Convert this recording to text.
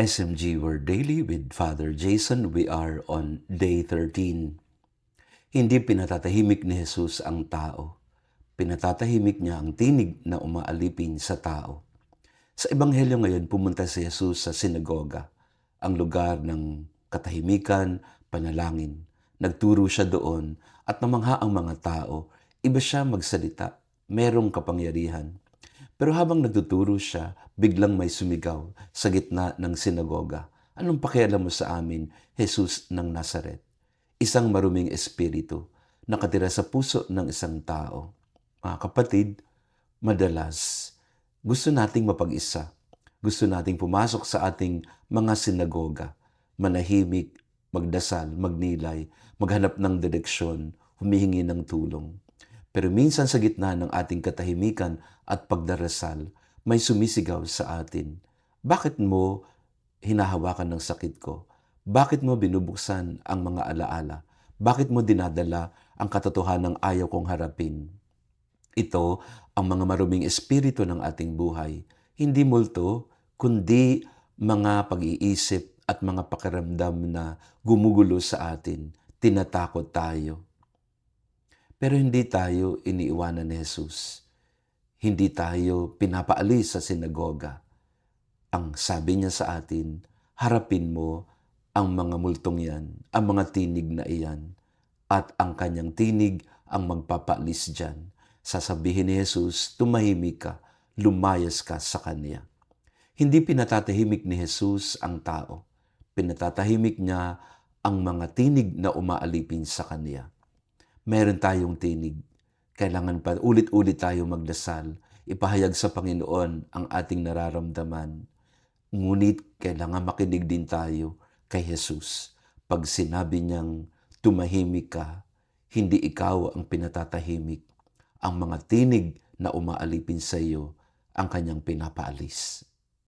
SMG Word Daily with Father Jason. We are on day 13. Hindi pinatatahimik ni Jesus ang tao. Pinatatahimik niya ang tinig na umaalipin sa tao. Sa Ebanghelyo ngayon, pumunta si Jesus sa sinagoga, ang lugar ng katahimikan, panalangin. Nagturo siya doon at namangha ang mga tao. Iba siya magsalita, merong kapangyarihan. Pero habang nagtuturo siya, biglang may sumigaw sa gitna ng sinagoga. Anong pakialam mo sa amin, Jesus ng Nazaret? Isang maruming espiritu nakatira sa puso ng isang tao. Mga kapatid, madalas gusto nating mapag-isa. Gusto nating pumasok sa ating mga sinagoga, manahimik, magdasal, magnilay, maghanap ng direksyon, humihingi ng tulong. Pero minsan sa gitna ng ating katahimikan at pagdarasal, may sumisigaw sa atin. Bakit mo hinahawakan ng sakit ko? Bakit mo binubuksan ang mga alaala? Bakit mo dinadala ang katotohanang ayaw kong harapin? Ito ang mga maruming espiritu ng ating buhay. Hindi multo, kundi mga pag-iisip at mga pakiramdam na gumugulo sa atin. Tinatakot tayo. Pero hindi tayo iniiwanan ni Jesus. Hindi tayo pinapaalis sa sinagoga. Ang sabi niya sa atin, harapin mo ang mga multong yan, ang mga tinig na iyan, at ang kanyang tinig ang magpapaalis dyan. Sasabihin ni Jesus, tumahimik ka, lumayas ka sa Kanya. Hindi pinatatahimik ni Jesus ang tao. Pinatatahimik niya ang mga tinig na umaalipin sa Kanya. Meron tayong tinig. Kailangan pa ulit-ulit tayo magdasal, ipahayag sa Panginoon ang ating nararamdaman. Ngunit kailangan makinig din tayo kay Jesus. Pag sinabi niyang tumahimik ka, hindi ikaw ang pinatatahimik. Ang mga tinig na umaalipin sa iyo ang kanyang pinapaalis.